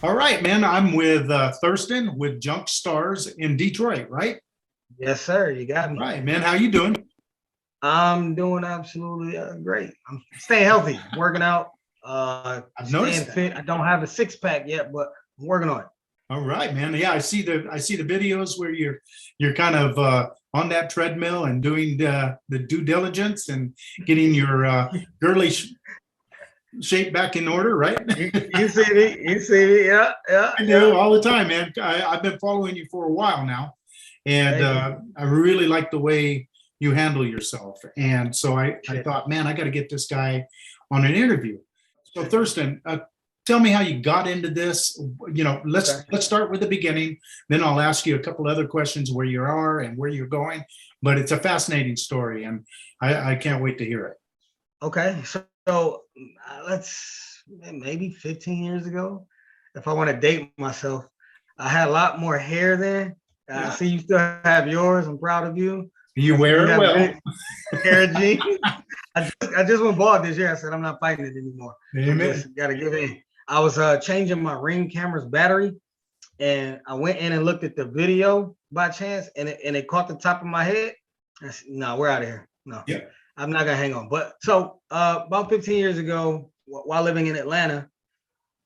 All right, man. I'm with Thurston with Junk Starz in Detroit, right? Yes, sir. You All got me. right, man. How you doing? I'm doing absolutely great. I'm staying healthy, working out, I've staying noticed that. fit. I don't have a six pack yet, but I'm working on it. All right, man. Yeah, I see the videos where you're kind of on that treadmill and doing the due diligence and getting your girly shape back in order, right? You see me? You see me? Yeah, yeah, I do yeah. all the time, man. I've been following you for a while now, and Thank you. I really like the way you handle yourself. And so I Shit. thought, man, I got to get this guy on an interview. So Thurston, tell me how you got into this. You know, Okay. let's start with the beginning. Then I'll ask you a couple other questions where you are and where you're going. But it's a fascinating story, and I can't wait to hear it. Okay. So let's maybe 15 years ago, if I want to date myself, I had a lot more hair then. I Yeah, see you still have yours. I'm proud of you. you You wear it have well. vintage hair jeans. I just went bald this year. I said I'm not fighting it anymore. I'm Amen. just gotta give in. I was changing my Ring camera's battery, and I went in and looked at the video by chance, and it caught the top of my head. I said, no, we're out of here. No, Yeah. I'm not gonna hang on. But so about 15 years ago, while living in Atlanta,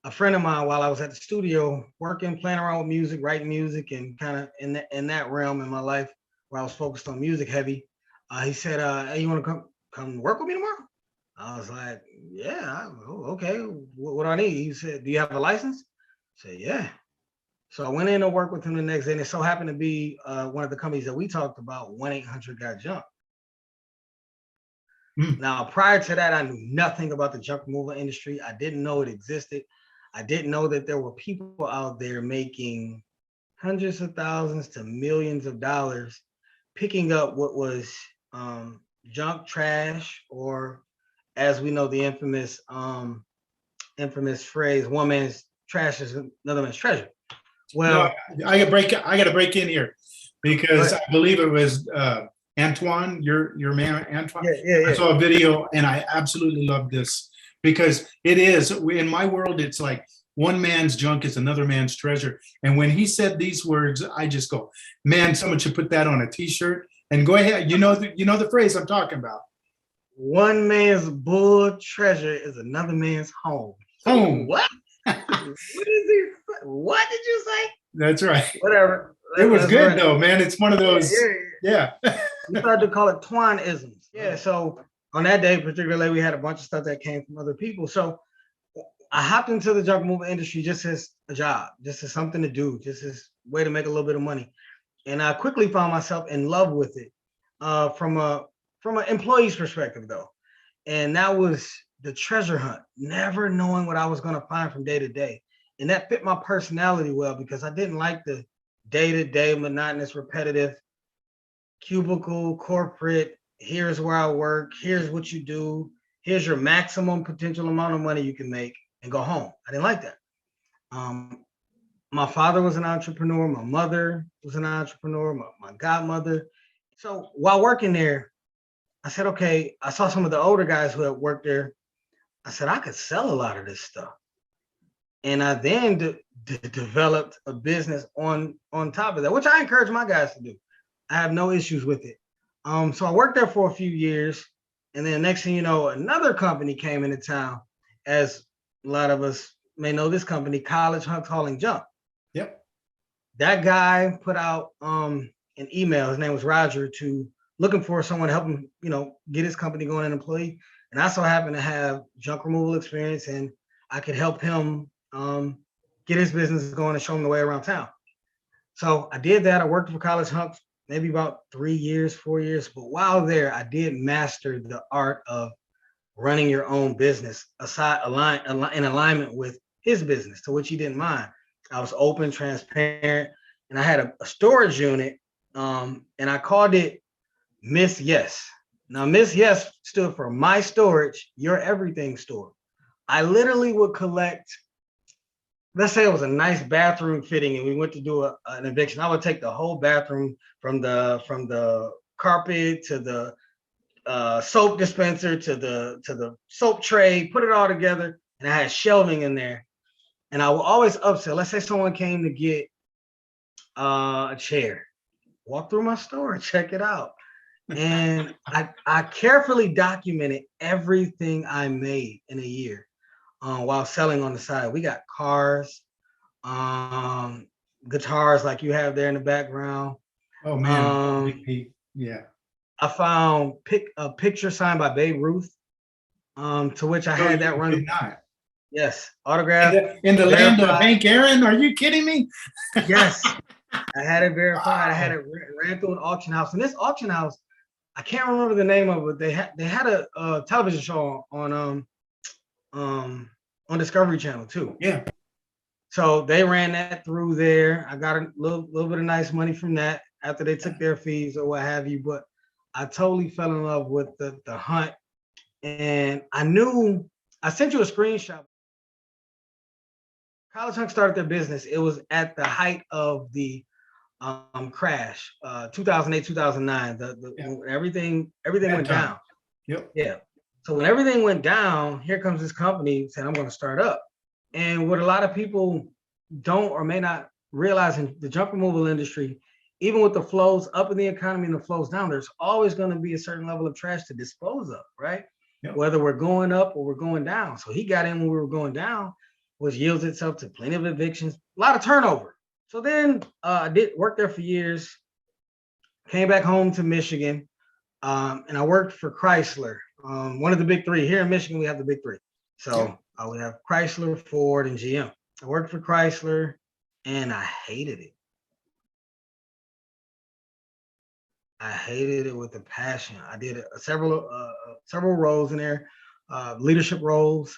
a friend of mine, while I was at the studio working, playing around with music, writing music, and kind of in that realm in my life where I was focused on music heavy, he said, "Hey, you want to come work with me tomorrow?" I was like, "Yeah, okay. What do I need?" He said, "Do you have a license?" I said, "Yeah." So I went in to work with him the next day, and it so happened to be one of the companies that we talked about, 1-800 Got Junk. Mm. Now, prior to that, I knew nothing about the junk removal industry. I didn't know it existed. I didn't know that there were people out there making hundreds of thousands to millions of dollars picking up what was junk trash, or as we know, the infamous phrase, one man's trash is another man's treasure. No, Well, I got to break in here because I but believe it was Antoine, your man Antoine. yeah, yeah, I yeah. saw a video and I absolutely love this because it is in my world. It's like one man's junk is another man's treasure. And when he said these words, I just go, man, someone should put that on a T-shirt. And go ahead, you know the phrase I'm talking about. One man's bull treasure is another man's home. Home. What? What is he? What did you say? That's right. Whatever. It was Let's good run it. though, man. It's one of Yeah, those. yeah. Yeah. We started to call it Twan-isms. Yeah. So on that day, particularly, we had a bunch of stuff that came from other people. So I hopped into the junk removal industry just as a job, just as something to do, just as a way to make a little bit of money. And I quickly found myself in love with it, from an employee's perspective, though. And that was the treasure hunt, never knowing what I was going to find from day to day. And that fit my personality well because I didn't like the day to day, monotonous, repetitive, cubicle, corporate. Here's where I work. Here's what you do. Here's your maximum potential amount of money you can make and go home. I didn't like that. Um, my father was an entrepreneur. My mother was an entrepreneur. My godmother. So while working there, I said, okay, I saw some of the older guys who had worked there. I said, I could sell a lot of this stuff. And I then developed a business on top of that, which I encourage my guys to do. I have no issues with it. So I worked there for a few years. And then next thing you know, another company came into town, as a lot of us may know this company, College Hunks Hauling Junk. Yep. That guy put out an email. His name was Roger, to looking for someone to help him, get his company going, an employee. And I so happened to have junk removal experience, and I could help him get his business going and show him the way around town. So I did that. I worked for College Hunks maybe about 3 years, 4 years. But while there, I did master the art of running your own business in alignment with his business, to which he didn't mind. I was open, transparent, and I had a storage unit, and I called it Miss Yes. Now, Miss Yes stood for My Storage, Your Everything Store. I literally would collect, let's say it was a nice bathroom fitting and we went to do an eviction. I would take the whole bathroom, from the carpet to the soap dispenser to the soap tray, put it all together, and I had shelving in there. And I will always upsell. Let's say someone came to get a chair. Walk through my store, check it out. And I carefully documented everything I made in a year while selling on the side. We got cars, guitars like you have there in the background. Oh man, yeah. I found a picture signed by Babe Ruth, to which I had that run. Not. Yes, autograph. In the land of Hank Aaron? Are you kidding me? Yes, I had it verified. I had it ran through an auction house. And this auction house, I can't remember the name of it. They had a television show on Discovery Channel too. Yeah. So they ran that through there. I got a little bit of nice money from that after they took their fees or what have you. But I totally fell in love with the hunt. And I sent you a screenshot. College Hunk started their business. It was at the height of the crash, 2008, 2009. When everything went down. Yep. Yeah. So when everything went down, here comes this company saying, I'm going to start up. And what a lot of people don't or may not realize in the junk removal industry, even with the flows up in the economy and the flows down, there's always going to be a certain level of trash to dispose of, right? Yep. Whether we're going up or we're going down. So he got in when we were going down, which yields itself to plenty of evictions, a lot of turnover. So then I did work there for years, came back home to Michigan, and I worked for Chrysler, one of the big three. Here in Michigan, we have the big three. So I would have Chrysler, Ford, and GM. I worked for Chrysler, and I hated it. I hated it with a passion. I did several roles in there, leadership roles,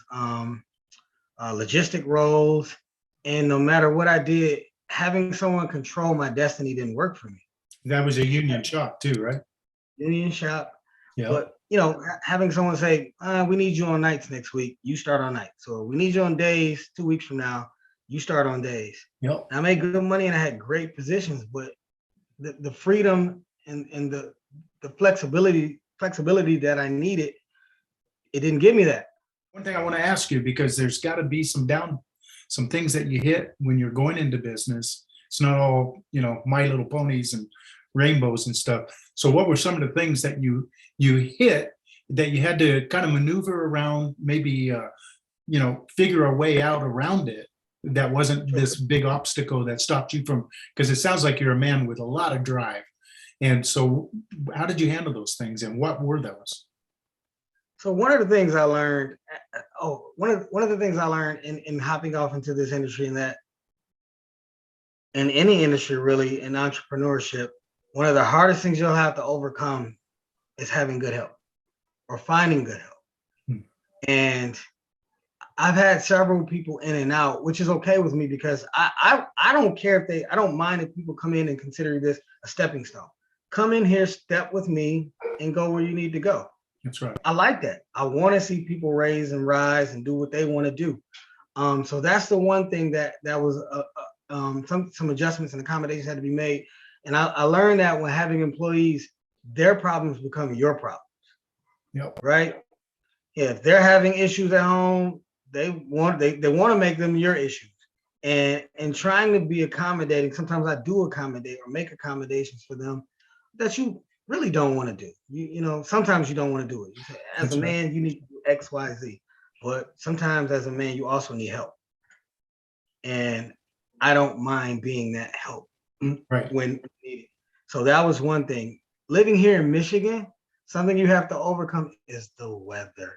logistic roles, and no matter what I did, having someone control my destiny didn't work for me. That was a union shop too, right? Union shop. Yeah. But having someone say, we need you on nights next week, you start on nights. So we need you on days 2 weeks from now, you start on days. Yep. I made good money and I had great positions, but the freedom and the flexibility that I needed, it didn't give me that. One thing I want to ask you, because there's got to be some things that you hit when you're going into business. It's not all, My Little Ponies and rainbows and stuff. So what were some of the things that you hit that you had to kind of maneuver around, maybe, figure a way out around it that wasn't this big obstacle that stopped you from, because it sounds like you're a man with a lot of drive. And so how did you handle those things and what were those? So one of the things I learned, one of the things I learned in hopping off into this industry, and that in any industry really, in entrepreneurship, one of the hardest things you'll have to overcome is having good help or finding good help. And I've had several people in and out, which is okay with me because I don't care I don't mind if people come in and consider this a stepping stone. Come in here, step with me, and go where you need to go. That's right. I like that. I want to see people raise and rise and do what they want to do. So that's the one thing that was some adjustments and accommodations had to be made. And I learned that when having employees, their problems become your problems. Yep. Right? Yeah, if they're having issues at home, they want to make them your issues. And trying to be accommodating, sometimes I do accommodate or make accommodations for them that you really don't want to do. Sometimes you don't want to do it. You say, as a man, you need to do X, Y, Z. But sometimes as a man, you also need help. And I don't mind being that help when needed. So that was one thing. Living here in Michigan, something you have to overcome is the weather.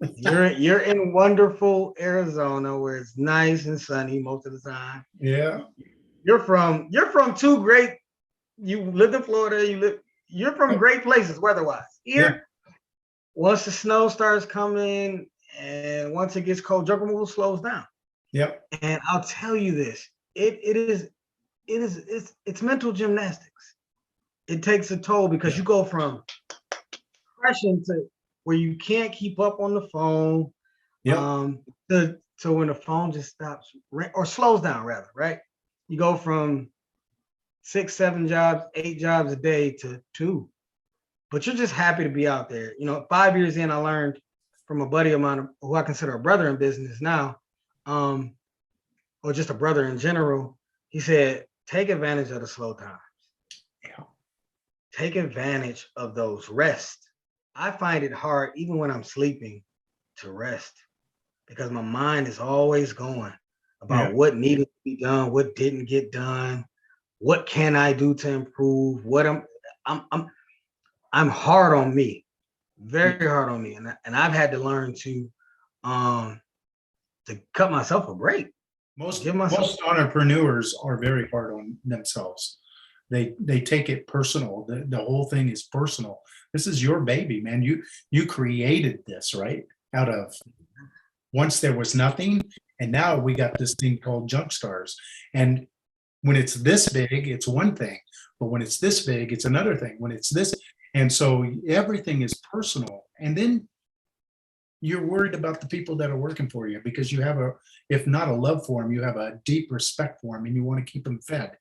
You're in wonderful Arizona where it's nice and sunny most of the time. Yeah. You're from two great. You lived in Florida. You're from great places weather-wise. Here, once the snow starts coming and once it gets cold, junk removal slows down. Yep. And I'll tell you this: it's mental gymnastics. It takes a toll because you go from depression to where you can't keep up on the phone. So when the phone just stops or slows down, rather, right? You go from 6, 7 jobs, 8 jobs a day to 2, but you're just happy to be out there. 5 years in, I learned from a buddy of mine who I consider a brother in business now. or just a brother in general, he said, take advantage of the slow times. Yeah. Take advantage of those rest. I find it hard, even when I'm sleeping, to rest because my mind is always going about what needed to be done, what didn't get done, what can I do to improve, I'm hard on me, very hard on me. And I've had to learn to cut myself a break. Most entrepreneurs are very hard on themselves. They take it personal. The whole thing is personal. This is your baby, man. You created this, right? Out of once there was nothing, and now we got this thing called Junk Starz. And when it's this big, it's one thing, but when it's this big, it's another thing. When it's this, and so everything is personal. And then you're worried about the people that are working for you because you have if not a love for them, you have a deep respect for them and you want to keep them fed.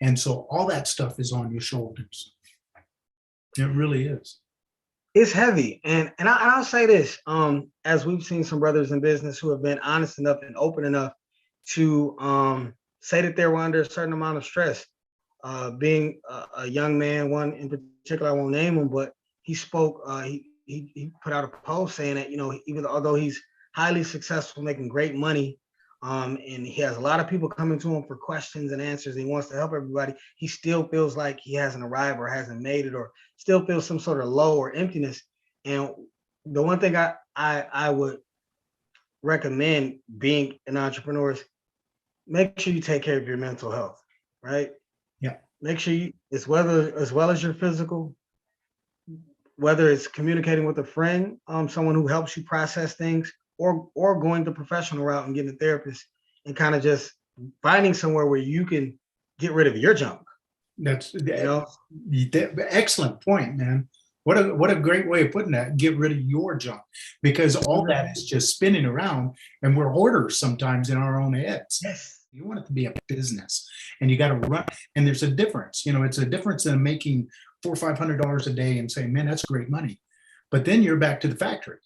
And so all that stuff is on your shoulders. It really is. It's heavy. And I'll say this, as we've seen some brothers in business who have been honest enough and open enough to say that they were under a certain amount of stress. Being a young man, one in particular, I won't name him, but he spoke, he put out a post saying that, even although he's highly successful, making great money, and he has a lot of people coming to him for questions and answers, and he wants to help everybody, he still feels like he hasn't arrived or hasn't made it, or still feels some sort of low or emptiness. And the one thing I would recommend being an entrepreneur is make sure you take care of your mental health, right? Yeah. Make sure as well as your physical, whether it's communicating with a friend, someone who helps you process things, or going the professional route and getting a therapist and kind of just finding somewhere where you can get rid of your junk. That's excellent point, man. What a great way of putting that. Get rid of your junk, because all that is just spinning around, and we're hoarders sometimes in our own heads. Yes. You want it to be a business, and you got to run. And there's a difference. It's a difference in making $400 or $500 a day and saying, "Man, that's great money," but then you're back to the factory.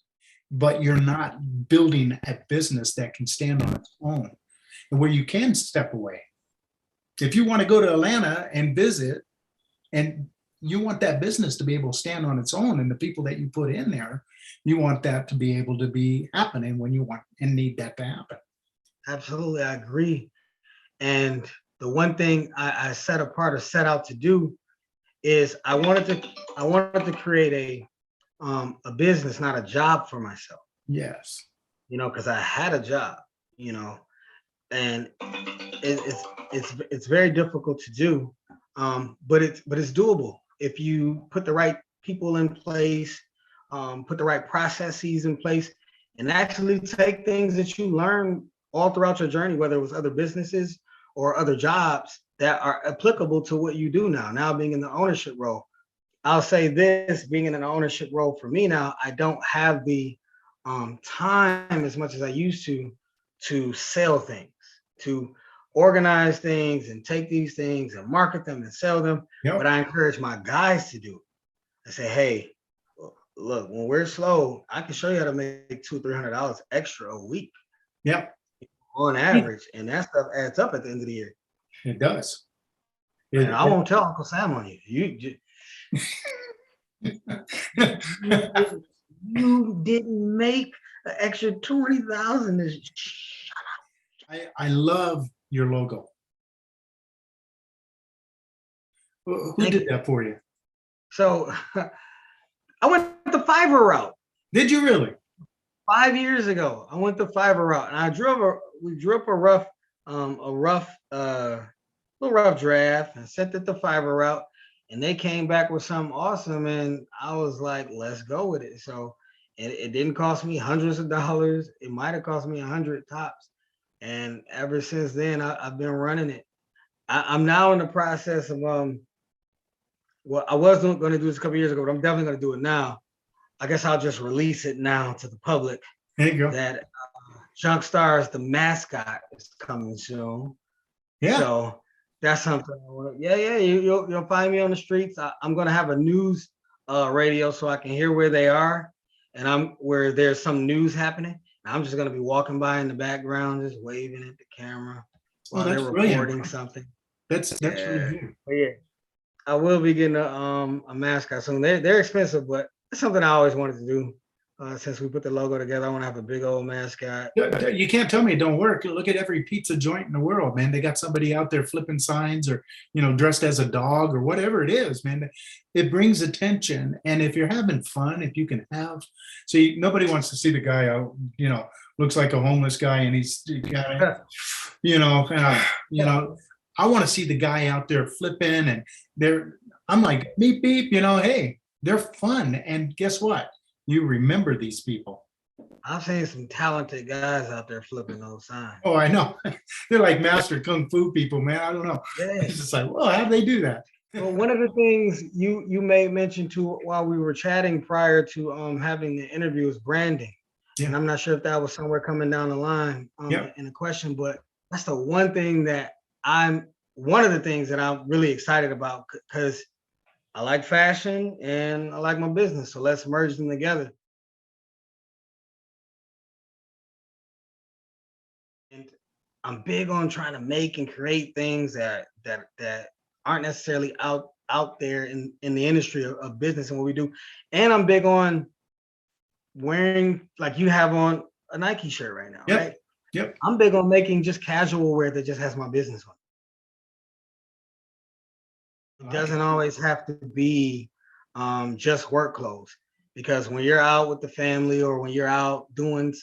But you're not building a business that can stand on its own, and where you can step away. If you want to go to Atlanta and visit, and you want that business to be able to stand on its own, and the people that you put in there, you want that to be able to be happening when you want and need that to happen. Absolutely, I agree. And the one thing I set out to do is I wanted to create a business, not a job for myself. Yes. Because I had a job, and it's very difficult to do, but it's doable if you put the right people in place, put the right processes in place, and actually take things that you learn all throughout your journey, whether it was other businesses or other jobs that are applicable to what you do now. Now being in the ownership role, I'll say this, being in an ownership role for me now, I don't have the time as much as I used to sell things, to organize things and take these things and market them and sell them. Yep. But I encourage my guys to do it. I say, hey, look, when we're slow, I can show you how to make $200-300 extra a week. Yep. On average, and that stuff adds up at the end of the year. It does. And I won't tell Uncle Sam on you. You didn't make an extra 20,000. I love your logo. Who did that for you? So I went the Fiverr route. Did you really? 5 years ago, I went the Fiverr route, and we drew up a rough draft and sent it the Fiverr route, and they came back with something awesome, and I was like, let's go with it. So it didn't cost me hundreds of dollars. It might have cost me 100 tops. And ever since then, I've been running it. I'm now in the process of well, I wasn't going to do this a couple years ago, but I'm definitely going to do it now. I guess I'll just release it now to the public. There you go. That Junk Starz, the mascot, is coming soon. Yeah. So that's something. You'll find me on the streets. I'm going to have a news radio so I can hear where they are, and where there's some news happening. I'm just going to be walking by in the background, just waving at the camera. Oh, while they're that's brilliant. recording something. That's really Yeah. good. But yeah, I will be getting a mascot soon. They're expensive, but it's something I always wanted to do. Since we put the logo together, I want to have a big old mascot. You can't tell me it don't work. Look at every pizza joint in the world, man. They got somebody out there flipping signs or, dressed as a dog or whatever it is, man. It brings attention. And if you're having fun, if you can see, nobody wants to see the guy out, looks like a homeless guy and he's got, I want to see the guy out there flipping and I'm like, beep, beep, hey, they're fun. And guess what? You remember these people. I've seen some talented guys out there flipping those signs. Oh, I know. They're like master kung fu people, man. I don't know. Yeah. It's just like, well, how'd they do that? Well, one of the things you made mention to while we were chatting prior to having the interview is branding. Yeah. And I'm not sure if that was somewhere coming down the line in a question, but that's the one thing that one of the things that I'm really excited about, because I like fashion and I like my business. So let's merge them together. And I'm big on trying to make and create things that aren't necessarily out there in the industry of business and what we do. And I'm big on wearing, like you have on a Nike shirt right now, right? Yep. I'm big on making just casual wear that just has my business on. It doesn't always have to be just work clothes, because when you're out with the family or when you're out doing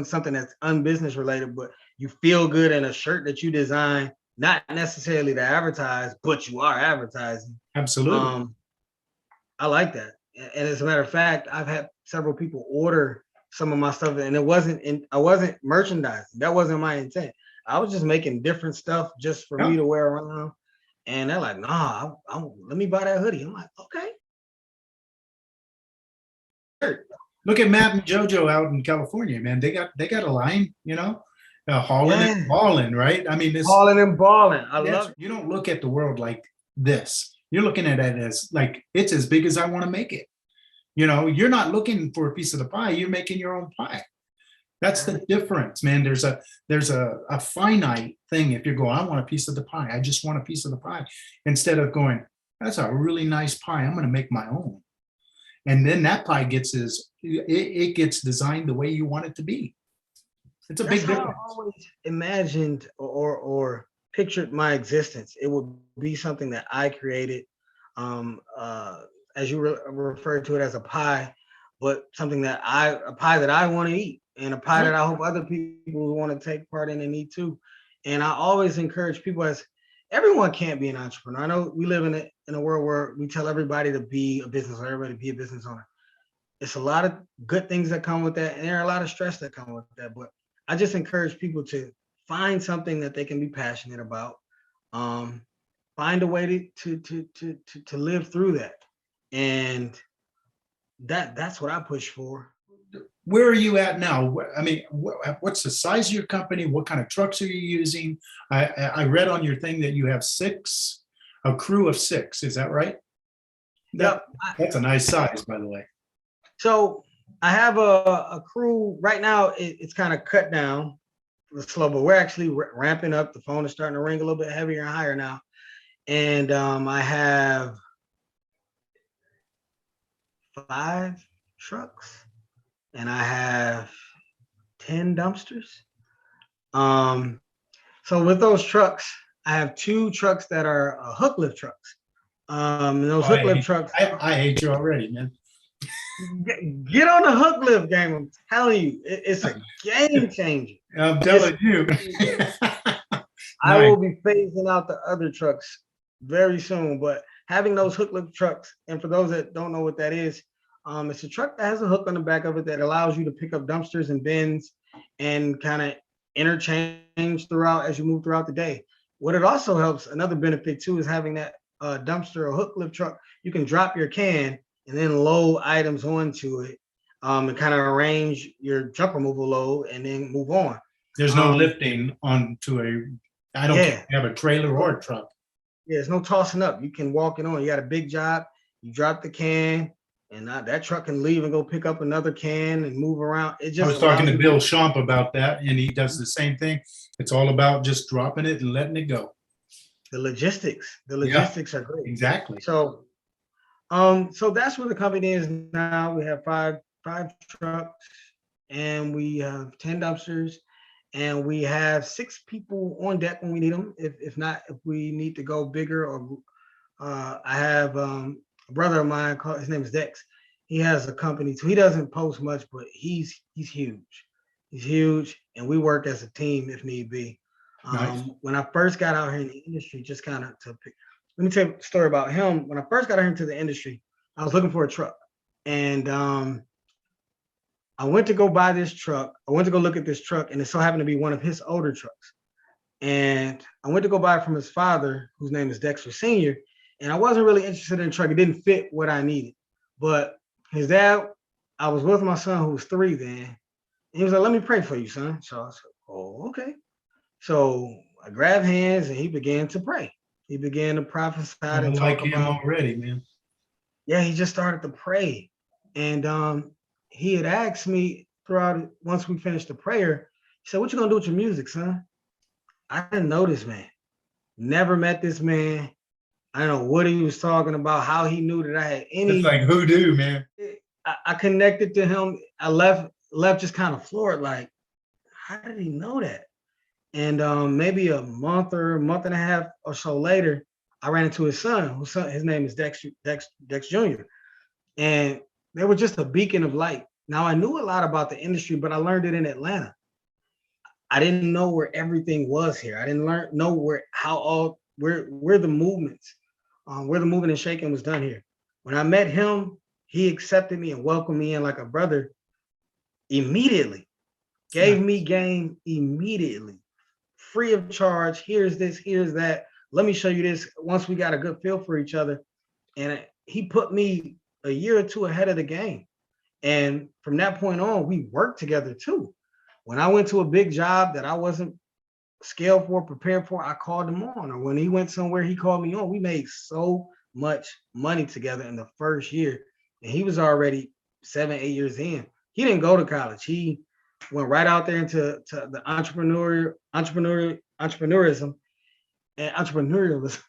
something that's unbusiness related, but you feel good in a shirt that you design, not necessarily to advertise, but you are advertising. Absolutely. I like that. And as a matter of fact, I've had several people order some of my stuff, and I wasn't merchandising. That wasn't my intent. I was just making different stuff just for me to wear around. And they're like, nah, let me buy that hoodie. I'm like, okay. Look at Matt and JoJo out in California, man. They got a line, hauling and balling, right? I mean, hauling and balling. I love it. You don't look at the world like this. You're looking at it as like, it's as big as I want to make it. You're not looking for a piece of the pie. You're making your own pie. That's the difference, man. There's a finite thing. If you're going, I want a piece of the pie. I just want a piece of the pie. Instead of going, that's a really nice pie. I'm going to make my own. And then that pie gets designed the way you want it to be. It's a big difference. I always imagined or pictured my existence. It would be something that I created, as you referred to it as a pie, but something a pie that I want to eat, and a pie that I hope other people want to take part in and eat too. And I always encourage people, as everyone can't be an entrepreneur. I know we live in a world where we tell everybody to be a business owner, everybody to be a business owner. It's a lot of good things that come with that, and there are a lot of stress that come with that. But I just encourage people to find something that they can be passionate about. Find a way to live through that, and that's what I push for. Where are you at now? I mean, what's the size of your company? What kind of trucks are you using? I read on your thing that you have a crew of 6. Is that right? Yep. That's a nice size, by the way. So I have a crew right now. It's kind of cut down, slow, but we're actually ramping up. The phone is starting to ring a little bit heavier and higher now. And I have 5 trucks. And I have 10 dumpsters. So with those trucks, I have 2 trucks that are hook lift trucks. Those hook lift trucks. I hate you already, man. Get on the hook lift game. I'm telling you, it's a game changer. I'm telling you. I will be phasing out the other trucks very soon, but having those hook lift trucks, and for those that don't know what that is, it's a truck that has a hook on the back of it that allows you to pick up dumpsters and bins and kind of interchange throughout as you move throughout the day. What it also helps, another benefit too, is having that dumpster or hook lift truck. You can drop your can and then load items onto it, and kind of arrange your junk removal load and then move on. There's no lifting onto I don't care if you have a trailer or a truck. Yeah, there's no tossing up. You can walk it on. You got a big job, you drop the can, and that truck can leave and go pick up another can and move around. It I just was talking allows to you Bill Shump about that, and he does the same thing. It's all about just dropping it and letting it go. the logistics. The Yeah, logistics are great. exactly. So that's where the company is now. We have five trucks, and we have 10 dumpsters, and we have 6 people on deck when we need them. If not, if we need to go bigger, or I have a brother of mine called, his name is Dex. He has a company too. He doesn't post much, but he's huge. He's huge, and we work as a team if need be. Nice. When I first got out here in the industry, just kind of let me tell you a story about him. When I first got out here into the industry, I was looking for a truck, and I went to go buy this truck. I went to go look at this truck, and it so happened to be one of his older trucks. And I went to go buy it from his father, whose name is Dexter Sr. And I wasn't really interested in the truck. It didn't fit what I needed. But his dad, I was with my son, who was 3 then. And he was like, "Let me pray for you, son." So I said, "Oh, okay." So I grabbed hands and he began to pray. He began to prophesy and like talk him about already, man. Yeah, he just started to pray. And he had asked me throughout, once we finished the prayer, he said, "What you gonna do with your music, son?" I didn't know this man. Never met this man. I don't know what he was talking about, how he knew that I had any. It's like hoodoo, man. I connected to him. I left just kind of floored, like, how did he know that? And maybe a month and a half or so later, I ran into his son, his name is Dex Jr. And they were just a beacon of light. Now, I knew a lot about the industry, but I learned it in Atlanta. I didn't know where everything was here. I didn't know where the movements, where the movement and shaking was done here. When I met him, he accepted me and welcomed me in like a brother immediately. Gave me game immediately, free of charge. Here's this, here's that. Let me show you this. Once we got a good feel for each other, and he put me a year or 2 ahead of the game. And from that point on, we worked together too. When I went to a big job that I wasn't scaled for, prepared for, I called him on. Or when he went somewhere, he called me on. We made so much money together in the first year. And he was already 7, 8 years in. He didn't go to college. He went right out there into the entrepreneurism and entrepreneurialism.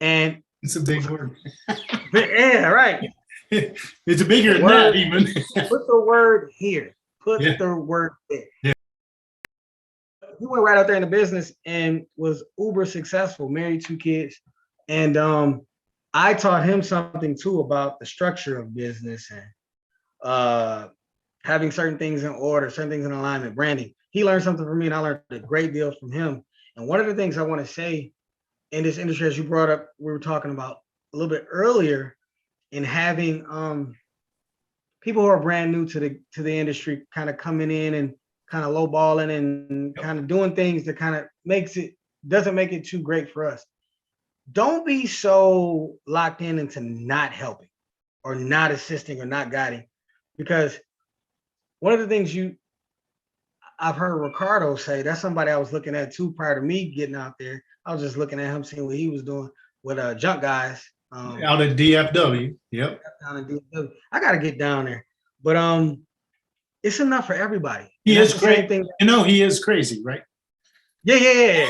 And it's a big word. Yeah, right. It's bigger than that even. Put the word here. Put the word there. Yeah. He went right out there in the business and was uber successful, married 2 kids. And I taught him something too about the structure of business and having certain things in order, certain things in alignment, branding. He learned something from me, and I learned a great deal from him. And one of the things I want to say in this industry, as you brought up, we were talking about a little bit earlier, in having people who are brand new to the industry kind of coming in and kind of lowballing and kind of doing things that kind of doesn't make it too great for us. Don't be so locked into not helping or not assisting or not guiding, because one of the things I've heard Ricardo say, that's somebody I was looking at too prior to me getting out there. I was just looking at him, seeing what he was doing with Junk guys. Out at DFW. Yep. Down in DFW. I got to get down there. But it's enough for everybody. He is crazy. He is crazy, right? Yeah.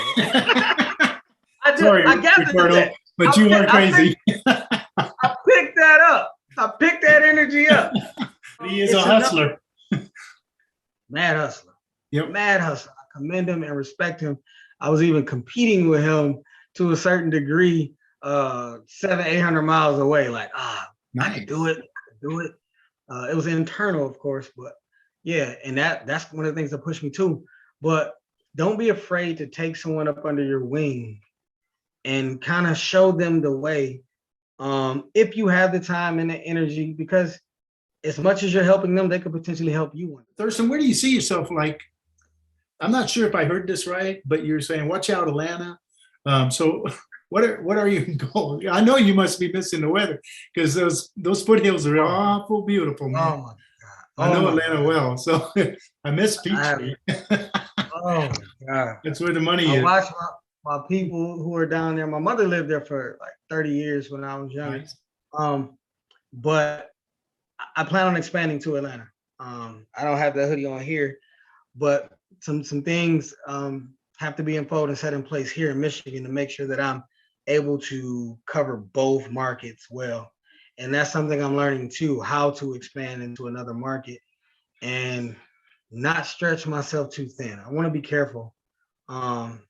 I Sorry, I gathered Ricardo, that. but you are crazy. I picked that up. I picked that energy up. He is a hustler. Mad hustler. Yep. Mad hustler. I commend him and respect him. I was even competing with him to a certain degree, 700-800 miles away. Like, nice. I can do it. It was internal, of course, but yeah, and that's one of the things that pushed me too. But don't be afraid to take someone up under your wing and kind of show them the way, if you have the time and the energy, because as much as you're helping them, they could potentially help you. Thurston, where do you see yourself? Like, I'm not sure if I heard this right, but you're saying, watch out, Atlanta. So what are you going? I know you must be missing the weather, because those foothills are awful beautiful, man. Oh my God. I know Atlanta well, so I miss Peachtree. Oh my God. That's where the money I is. watch my people who are down there. My mother lived there for like 30 years when I was young. Nice. But I plan on expanding to Atlanta. I don't have that hoodie on here, but some things have to be imposed and set in place here in Michigan to make sure that I'm able to cover both markets well. And that's something I'm learning too, how to expand into another market and not stretch myself too thin. I want to be careful from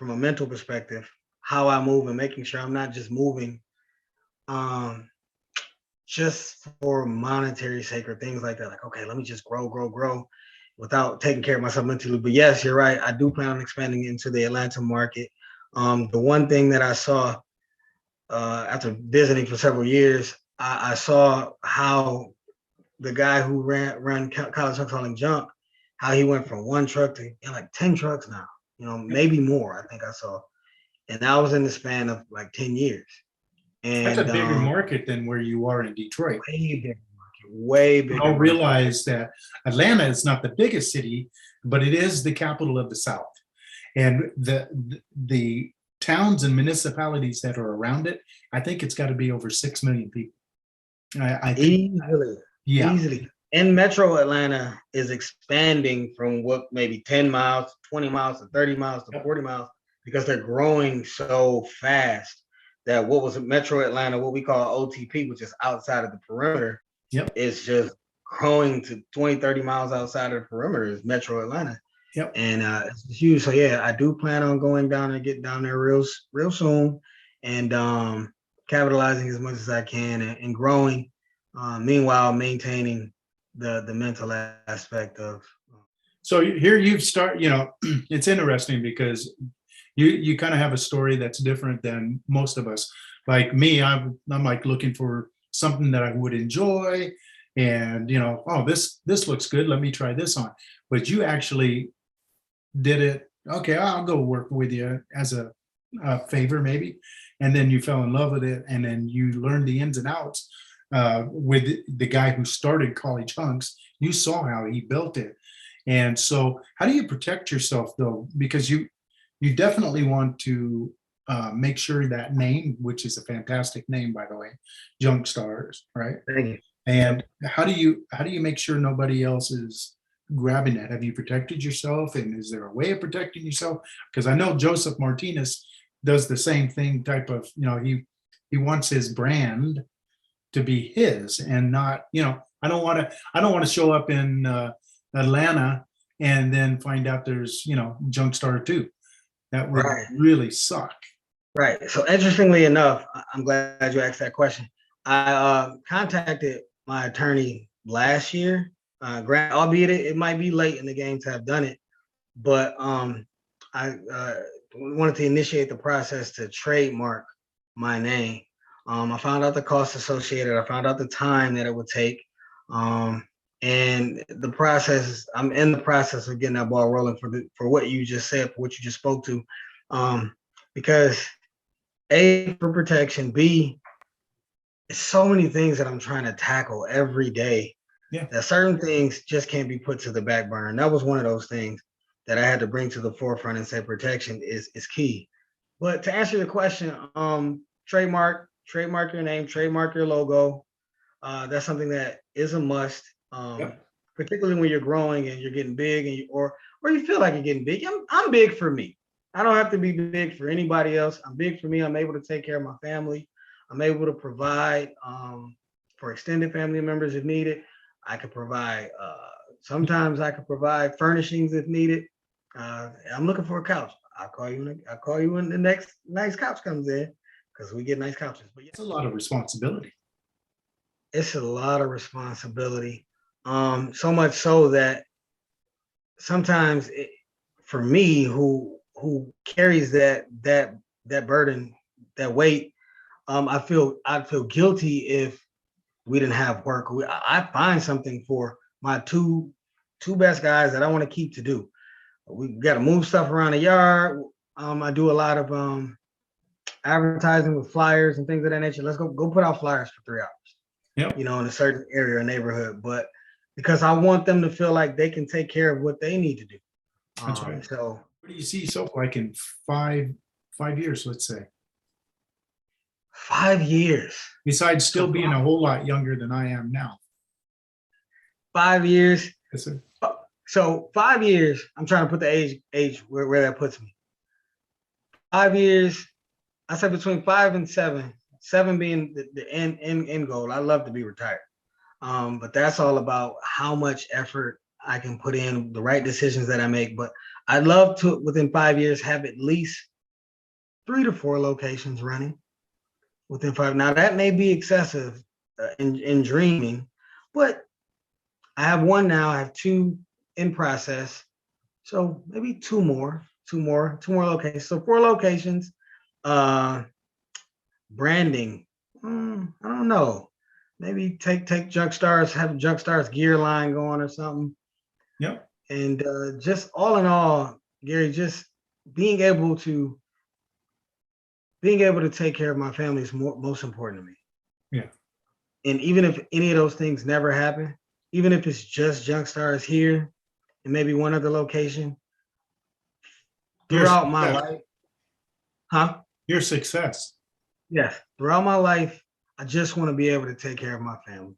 a mental perspective, how I move and making sure I'm not just moving um, just for monetary sake or things like that. Like, okay, let me just grow without taking care of myself mentally. But yes, you're right. I do plan on expanding into the Atlanta market. The one thing that I saw after visiting for several years, I saw how the guy who ran college truck hauling junk, how he went from one truck to like 10 trucks now, maybe more, I think I saw. And that was in the span of like 10 years. That's a And bigger market than where you are in Detroit. way bigger market, way bigger. I don't realize that Atlanta is not the biggest city, but it is the capital of the South. And the towns and municipalities that are around it, I think it's got to be over 6 million people. I think, Easily. And Metro Atlanta is expanding from what maybe 10 miles, 20 miles to 30 miles to 40 miles because they're growing so fast that what was Metro Atlanta, what we call OTP, which is outside of the perimeter, is just growing to 20, 30 miles outside of the perimeter is Metro Atlanta. And it's huge. So yeah, I do plan on going down and getting down there real soon and capitalizing as much as I can and growing. Meanwhile, maintaining the mental aspect of. So here you've it's interesting because you kind of have a story that's different than most of us. Like me, I'm like looking for something that I would enjoy, and oh, this looks good. Let me try this on. But you actually did it. Okay, I'll go work with you as a favor maybe, and then you fell in love with it, and then you learned the ins and outs with the guy who started College Hunks. You saw how he built it, and so how do you protect yourself though? Because you definitely want to make sure that name, which is a fantastic name by the way, Junk Starz, right? Thank you. And how do you make sure nobody else is grabbing that? Have you protected yourself, and is there a way of protecting yourself? Because I know Joseph Martinez does the same thing, type of, he wants his brand to be his and not, I don't want to show up in Atlanta and then find out there's Junk Star 2. That would really suck. Right. So interestingly enough, I'm glad you asked that question. I contacted my attorney last year. Albeit it might be late in the game to have done it, but I wanted to initiate the process to trademark my name. I found out the cost associated. I found out the time that it would take, and the process. I'm in the process of getting that ball rolling for what you just said, for what you just spoke to, because A, for protection, B, so many things that I'm trying to tackle every day. That certain things just can't be put to the back burner. And that was one of those things that I had to bring to the forefront and say protection is key. But to answer your question, trademark your name, trademark your logo. That's something that is a must, particularly when you're growing and you're getting big and or you feel like you're getting big. I'm big for me. I don't have to be big for anybody else. I'm big for me. I'm able to take care of my family. I'm able to provide for extended family members if needed. I could provide, sometimes I could provide furnishings if needed. I'm looking for a couch. I'll call you when the next nice couch comes in, because we get nice couches. But it's a lot of responsibility. It's a lot of responsibility. So much so that sometimes for me, who carries that burden, that weight, I'd feel guilty if we didn't have work. I find something for my two best guys that I want to keep to do. We got to move stuff around the yard. I do a lot of advertising with flyers and things of that nature. Let's go put out flyers for 3 hours. In a certain area or neighborhood, but because I want them to feel like they can take care of what they need to do. That's right. So what do you see so like in 5 years, let's say? 5 years. Besides still being a whole lot younger than I am now. 5 years. Yes, sir. So 5 years, I'm trying to put the age where that puts me. 5 years, I said between 5 and 7. 7 being the end goal. I love to be retired. But that's all about how much effort I can put in, the right decisions that I make. But I'd love to, within 5 years, have at least 3 to 4 locations running within 5. Now that may be excessive in dreaming, but I have one now. I have 2 in process, so maybe 2 more locations. So 4 locations. Branding. I don't know. Maybe take Junk Starz, have Junk Starz gear line going or something. Yep. And just all in all, Gary, just being able to take care of my family is most important to me. Yeah. And even if any of those things never happen, even if it's just Junk Starz here and maybe one other location throughout my life, Your success. Yes, throughout my life, I just want to be able to take care of my family.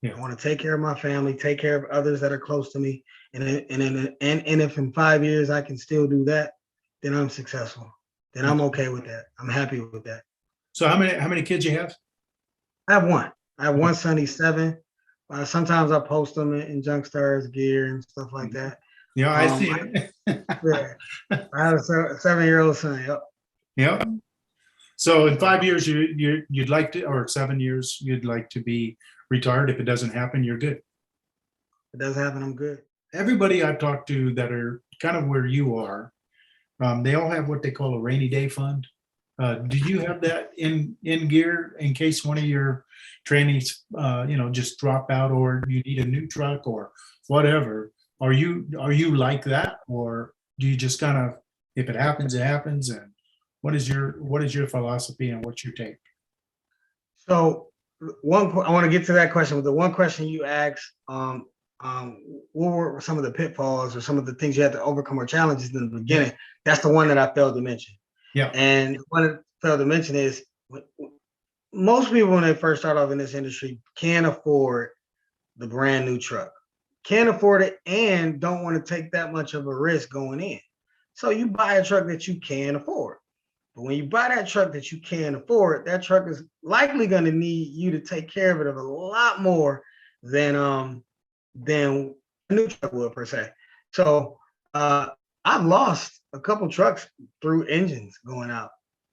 Yeah. I want to take care of my family, take care of others that are close to me, and if in 5 years I can still do that, then I'm successful. Then I'm okay with that. I'm happy with that. So how many kids you have? I have one. I have one son. He's 7. Sometimes I post him in Junk Starz gear and stuff like that. Yeah, I see it. Yeah, I have a 7-year-old son. Yep. Yep. So in 5 years, you'd like to, or 7 years, you'd like to be retired. If it doesn't happen, you're good. If it doesn't happen, I'm good. Everybody I've talked to that are kind of where you are, they all have what they call a rainy day fund. Do you have that in gear in case one of your trainees, just drop out, or you need a new truck or whatever? Are you like that, or do you just kind of, if it happens, it happens? And what is your philosophy and what's your take? So I want to get to that question, but the one question you asked, what were some of the pitfalls or some of the things you had to overcome or challenges in the beginning? That's the one that I failed to mention. Yeah. And what I failed to mention is most people when they first start off in this industry can't afford the brand new truck, can't afford it, and don't want to take that much of a risk going in. So you buy a truck that you can afford. But when you buy that truck that you can't afford, that truck is likely going to need you to take care of it a lot more than a new truck would per se. So I've lost a couple trucks through engines going out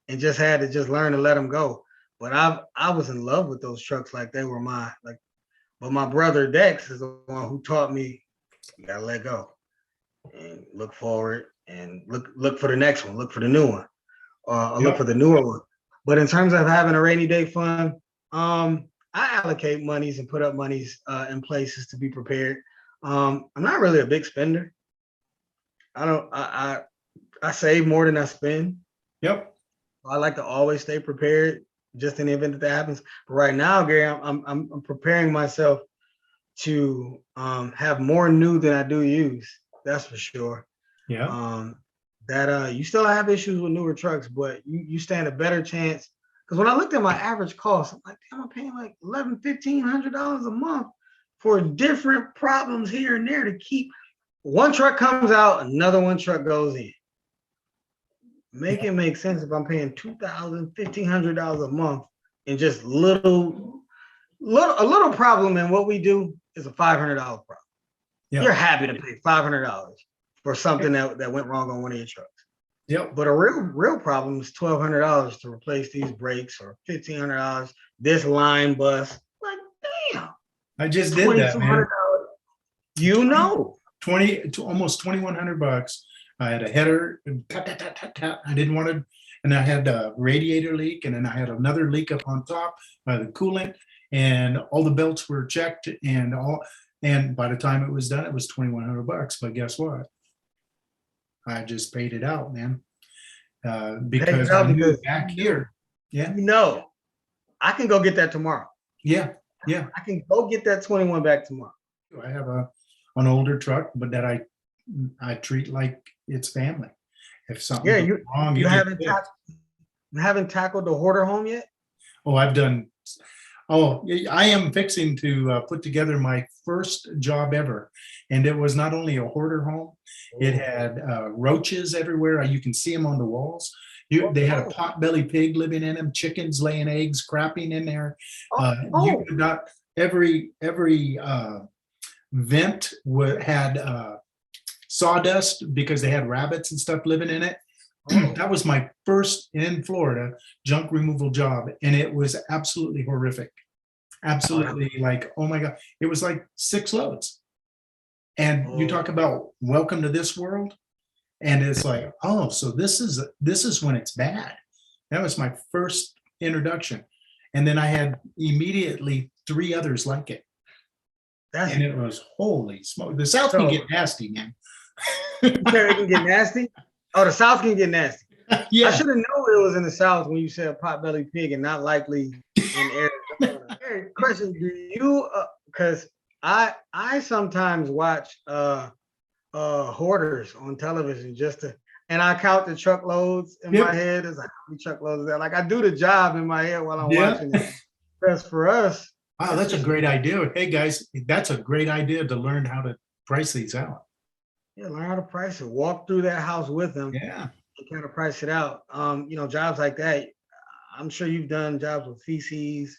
and just had to just learn to let them go. But I was in love with those trucks like they were mine. But my brother Dex is the one who taught me you gotta let go and look forward and look for the next one, look for the new one. Look for the newer one. But in terms of having a rainy day fund, I allocate monies and put up monies in places to be prepared. I'm not really a big spender. I save more than I spend. Yep. I like to always stay prepared just in the event that happens. But right now, Gary, I'm preparing myself to have more new than I do use. That's for sure. Yeah. That you still have issues with newer trucks, but you stand a better chance. Because when I looked at my average cost, I'm like, damn, I'm paying like $1,100-$1,500 a month for different problems here and there to keep. One truck comes out, another one truck goes in. Make it make sense if I'm paying $2,000, $1,500 a month and just a little problem in what we do is a $500 problem. Yeah. You're happy to pay $500 for something that went wrong on one of your trucks. Yep. But a real problem is $1,200 to replace these brakes, or $1,500 this line bus. Like, damn. I just did that, man. You know, almost $2,100. I had a header. I didn't want to, and I had a radiator leak, and then I had another leak up on top by the coolant, and all the belts were checked, and by the time it was done, it was $2,100. But guess what? I just paid it out, man, because I knew back here. Yeah. I can go get that tomorrow. Yeah. I can go get that 21 back tomorrow. I have an older truck, but that I treat like it's family. If something goes wrong, you haven't tackled the hoarder home yet? Oh, I've done Oh, I am fixing to put together my first job ever. And it was not only a hoarder home, it Oh, had roaches everywhere. You can see them on the walls. They had a oh, pot-bellied pig living in them, chickens laying eggs, crapping in there. oh, You oh, could not, every vent had sawdust because they had rabbits and stuff living in it. oh. That was my first in Florida junk removal job, and it was absolutely horrific. Oh, Absolutely, like, oh my God, it was like 6 loads. And you oh, talk about welcome to this world, and it's like, oh, so this is when it's bad. That was my first introduction, and then I had immediately 3 others like it, that's and it was holy smoke. The South can so. get nasty, man. You said it can get nasty. Oh, the South can get nasty. I Yeah. should have known it was in the South when you said pot-bellied pig and not likely in Arizona. Hey, question: do you? Because I sometimes watch hoarders on television just to, and I count the truckloads in my Yep. head. It's like how many truckloads there. Like I do the job in my head while I'm Yeah. watching it. Because for us, Wow, it's that's a just great idea. Hey guys, that's a great idea to learn how to price these out. yeah, learn how to price it. Walk through that house with them Yeah. and kind of price it out. Jobs like that. I'm sure you've done jobs with feces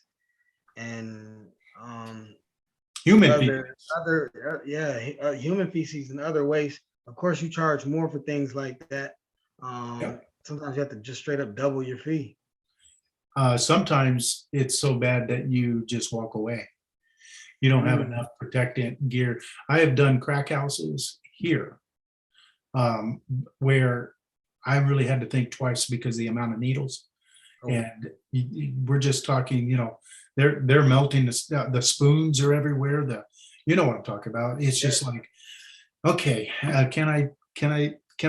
and Human other feces. human feces and other waste. Of course, you charge more for things like that. Yep. Sometimes you have to just straight up double your fee. Sometimes it's so bad that you just walk away. You don't have Mm. enough protective gear. I have done crack houses here um, where I really had to think twice because of the amount of needles. Oh, And we're just talking, they're melting. The spoons are everywhere. You know what I'm talking about. It's yeah. just like, okay, can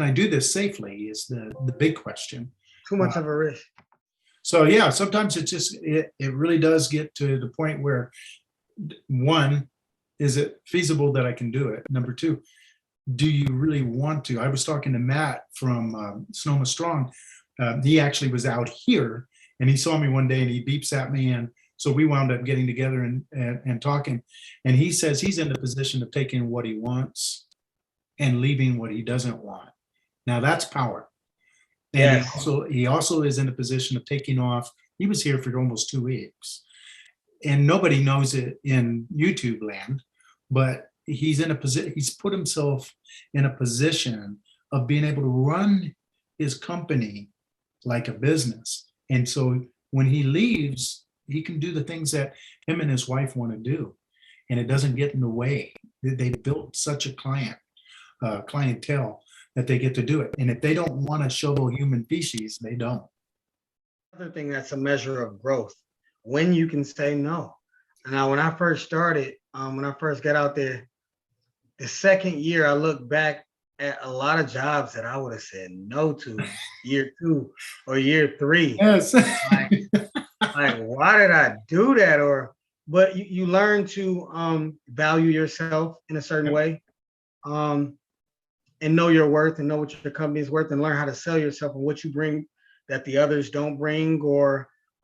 I do this safely? Is the big question. Too Uh, much of a risk. so yeah, sometimes it really does get to the point where, one, is it feasible that I can do it? Number two, do you really want to? I was talking to Matt from Sonoma Strong. He actually was out here and he saw me one day and he beeps at me. And so we wound up getting together and talking. And he says he's in the position of taking what he wants and leaving what he doesn't want. Now that's power. And he Yes. also he also is in a position of taking off. He was here for almost 2 weeks, and nobody knows it in YouTube land, but he's in a position. He's put himself in a position of being able to run his company like a business. And so when he leaves, he can do the things that him and his wife want to do, and it doesn't get in the way. They built such a clientele that they get to do it. And if they don't want to shovel human feces, they don't. Another thing that's a measure of growth when you can say no. Now, when I first started, when I first got out there, the second year I look back at a lot of jobs that I would have said no to year 2 or year 3. Yes. Like, like why did I do that? But you learn to value yourself in a certain way, and know your worth and know what your company is worth and learn how to sell yourself and what you bring that the others don't bring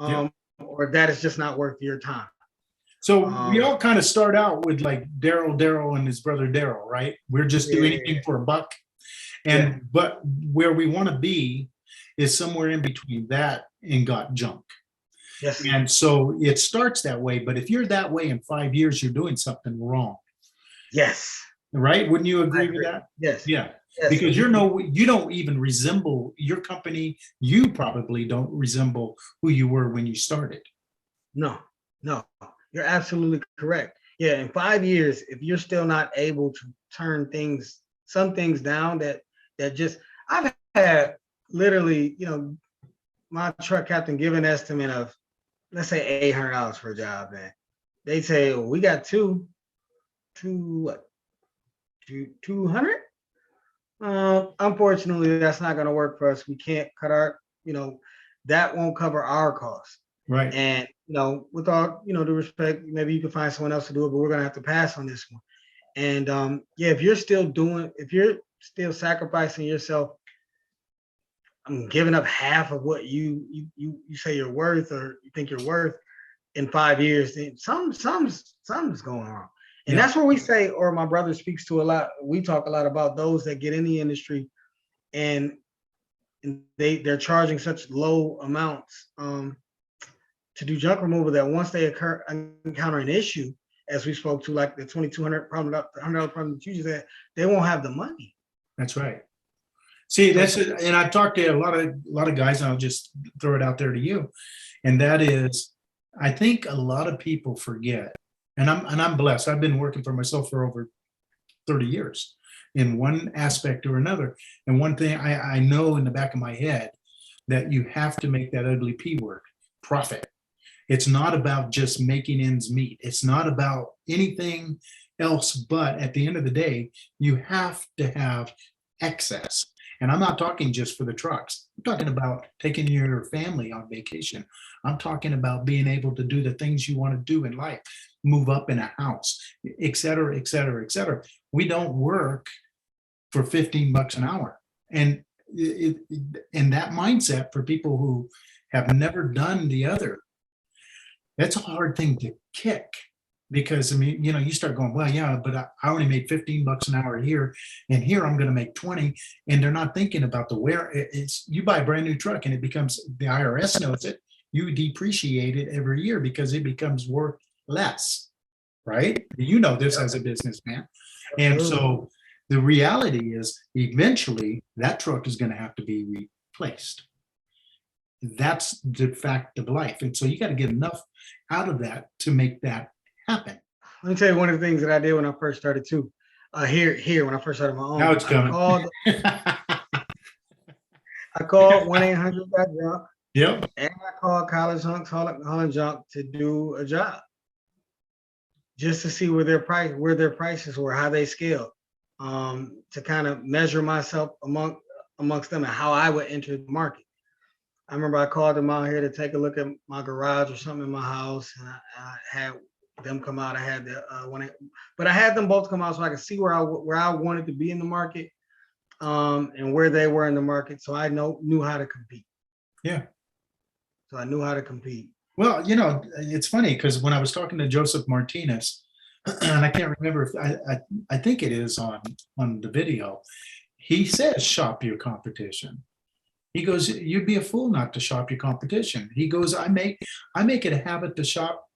Yep. or that is just not worth your time. So we Um, all kind of start out with like Daryl and his brother Daryl, right? We're just do yeah, anything for a buck. yeah, But where we want to be is somewhere in between that and got junk. yes, And so it starts that way. But if you're that way in 5 years, you're doing something wrong, yes, right? Wouldn't you I agree with agree. that? Yes, Yeah. yes. Because you don't even resemble your company. You probably don't resemble who you were when you started. No, no, you're absolutely correct. Yeah, in 5 years, if you're still not able to turn some things down that just I've had literally, my truck captain give an estimate of let's say $800 for a job, man. They say well, we got what, 200. Unfortunately, that's not going to work for us. We can't cut that won't cover our costs. Right. And with all the respect, maybe you can find someone else to do it, but we're gonna have to pass on this one. And yeah, if you're still sacrificing yourself, I'm giving up half of what you say you're worth or you think you're worth. in 5 years, then something's going on. And Yeah. that's where we say, or my brother speaks to a lot. We talk a lot about those that get in the industry and they're charging such low amounts to do junk removal that once they encounter an issue, as we spoke to, like the 2,200 problem, the $100 problem that you just had, they won't have the money. That's right. See, that's it. And I've talked to a lot of guys, and I'll just throw it out there to you. And that is, I think a lot of people forget, and I'm blessed. I've been working for myself for over 30 years in one aspect or another. And one thing I know in the back of my head, that you have to make that ugly P word, profit. It's not about just making ends meet. It's not about anything else, but at the end of the day, you have to have excess. And I'm not talking just for the trucks. I'm talking about taking your family on vacation. I'm talking about being able to do the things you want to do in life, move up in a house, et cetera, et cetera, et cetera. We don't work for $15 an hour. And that mindset for people who have never done the other, that's a hard thing to kick. Because I mean, you start going, well, yeah, but I only made $15 an hour here, and here I'm going to make 20, and they're not thinking about the where. It's you buy a brand new truck, and it becomes, the IRS knows it. You depreciate it every year because it becomes worth less, right? You know this as a businessman, and so the reality is, eventually that truck is going to have to be replaced. That's the fact of life, and so you got to get enough out of that to make that happen. Let me tell you one of the things that I did when I first started too. Here when I first started my own. Now it's coming. I called 1-800-JUNK. Yep. And I called College Hunks, Holland Junk to do a job, just to see where their prices were, how they scaled, to kind of measure myself amongst them and how I would enter the market. I remember I called them out here to take a look at my garage or something in my house, and I had them come out. I had but I had them both come out so I could see where I wanted to be in the market, and where they were in the market, so I knew how to compete. Yeah. So I knew how to compete. Well, it's funny because when I was talking to Joseph Martinez, and I can't remember if I think it is on the video, he says shop your competition. He goes, you'd be a fool not to shop your competition. He goes, I make it a habit to shop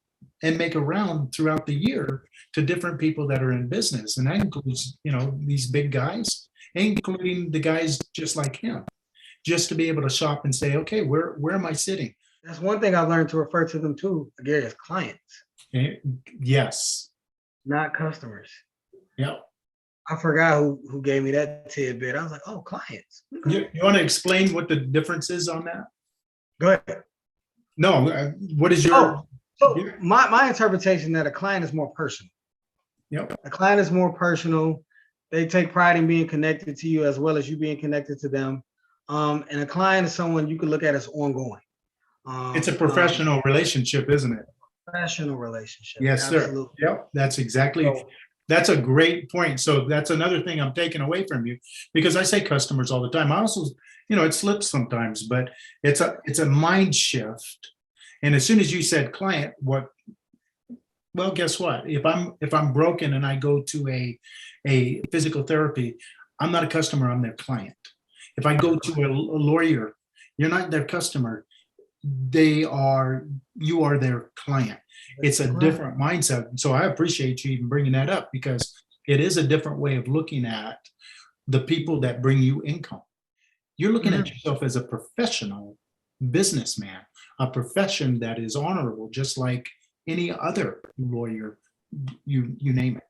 and make a round throughout the year to different people that are in business. And that includes, these big guys, including the guys just like him, just to be able to shop and say, okay, where am I sitting? That's one thing I've learned to refer to them too, Gary, as clients. Yes. Not customers. Yep. I forgot who gave me that tidbit. I was like, oh, clients. You want to explain what the difference is on that? Go ahead. No, what is your... So my interpretation that a client is more personal. Yep. A client is more personal. They take pride in being connected to you as well as you being connected to them. And a client is someone you can look at as ongoing. It's a professional relationship, isn't it? Professional relationship. Yes, absolutely. Sir. Yep. That's exactly. That's a great point. So that's another thing I'm taking away from you, because I say customers all the time. I also, it slips sometimes, but it's a mind shift. And as soon as you said client, well, guess what? If I'm broken and I go to a physical therapy, I'm not a customer, I'm their client. If I go to a lawyer, you're not their customer. You are their client. It's a different mindset. So I appreciate you even bringing that up, because it is a different way of looking at the people that bring you income. You're looking at yourself as a professional businessman, a profession that is honorable, just like any other lawyer, you name it.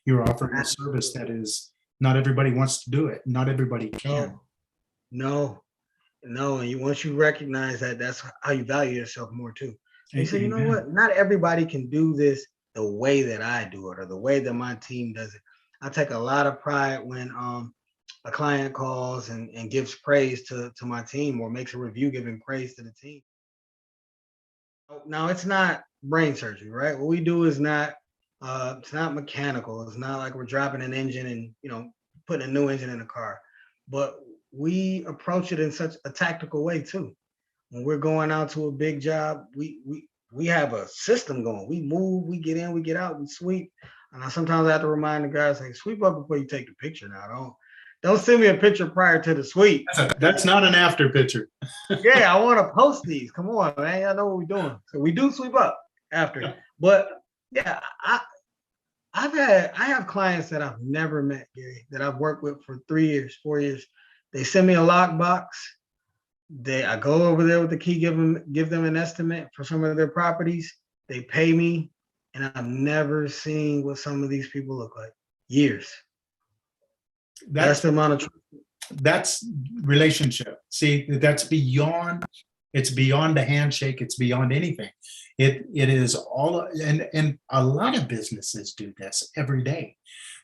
You're offering a service that is, not everybody wants to do it. Not everybody can. No. And once you recognize that, that's how you value yourself more too. So you say, you know what? Not everybody can do this the way that I do it or the way that my team does it. I take a lot of pride when a client calls and gives praise to my team, or makes a review giving praise to the team. Now, it's not brain surgery, right? What we do is it's not mechanical. It's not like we're dropping an engine and putting a new engine in a car, but we approach it in such a tactical way too. When we're going out to a big job, we we have a system going. We move, we get in, we get out, we sweep. And sometimes I have to remind the guys, like, sweep up before you take the picture now. Don't send me a picture prior to the sweep. That's not an after picture. Yeah, I want to post these. Come on, man. Y'all know what we're doing. So we do sweep up after. Yeah. But yeah, I have clients that I've never met, Gary, that I've worked with for 3 years, 4 years. They send me a lockbox. I go over there with the key, give them an estimate for some of their properties. They pay me, and I've never seen what some of these people look like. Years. That's the amount of trust. That's relationship. See, that's beyond. It's beyond a handshake. It's beyond anything. It is all, and a lot of businesses do this every day.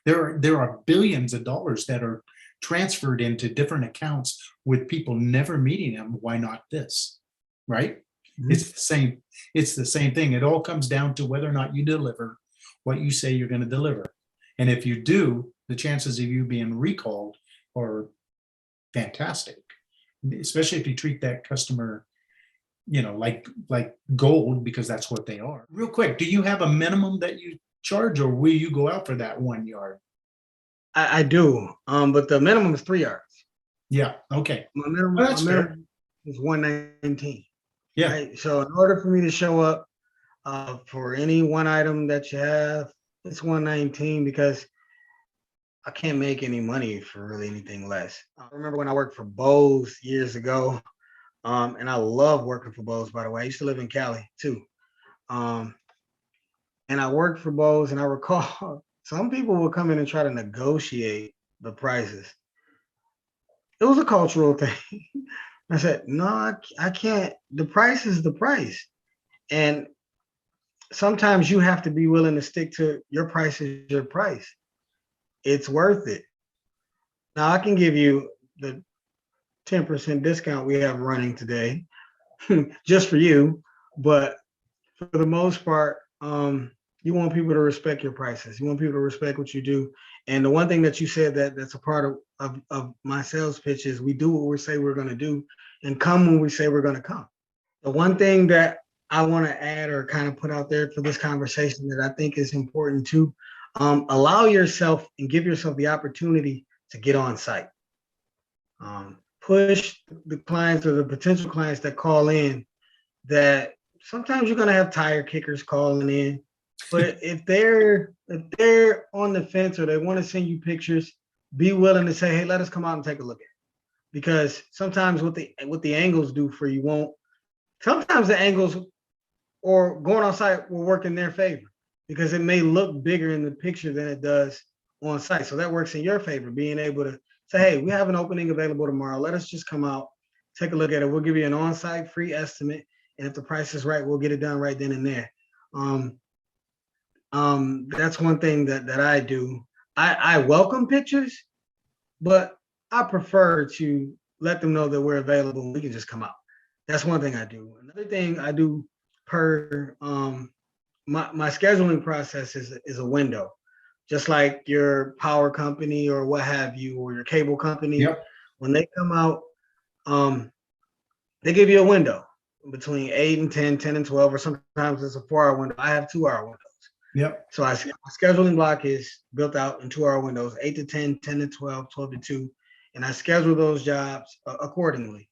There are billions of dollars that are transferred into different accounts with people never meeting them. Why not this? Right? Mm-hmm. It's the same thing. It all comes down to whether or not you deliver what you say you're going to deliver. And if you do, the chances of you being recalled are fantastic, especially if you treat that customer, like gold, because that's what they are. Real quick, do you have a minimum that you charge, or will you go out for that 1 yard? I do, but the minimum is 3 yards. Yeah. Okay. My minimum is 119. Yeah. Right? So in order for me to show up for any one item that you have, it's 119, because I can't make any money for really anything less. I remember when I worked for Bose years ago, and I love working for Bose, by the way. I used to live in Cali too. And I worked for Bose, and I recall some people would come in and try to negotiate the prices. It was a cultural thing. I said, no, I can't. The price is the price. And sometimes you have to be willing to stick to your price is your price. It's worth it. Now I can give you the 10% discount we have running today just for you. But for the most part, you want people to respect your prices. You want people to respect what you do. And the one thing that you said that's a part of my sales pitch is we do what we say we're going to do and come when we say we're going to come. The one thing that I want to add or kind of put out there for this conversation that I think is important too, allow yourself and give yourself the opportunity to get on site. Push the clients or the potential clients that call in, that sometimes you're going to have tire kickers calling in. But if they're on the fence or they want to send you pictures, be willing to say, hey, let us come out and take a look at it. Because sometimes what the angles do for you won't. Sometimes the angles or going on site will work in their favor, because it may look bigger in the picture than it does on site. So that works in your favor, being able to say, hey, we have an opening available tomorrow. Let us just come out, take a look at it. We'll give you an on-site free estimate. And if the price is right, we'll get it done right then and there. That's one thing that I do. I welcome pictures, but I prefer to let them know that we're available and we can just come out. That's one thing I do. Another thing I do per my scheduling process is a window. Just like your power company or what have you, or your cable company. Yep. When they come out, they give you a window between 8 and 10, 10 and 12, or sometimes it's a 4-hour window. I have 2-hour windows. Yep. So my scheduling block is built out in 2-hour windows, 8 to 10, 10 to 12, 12 to 2. And I schedule those jobs accordingly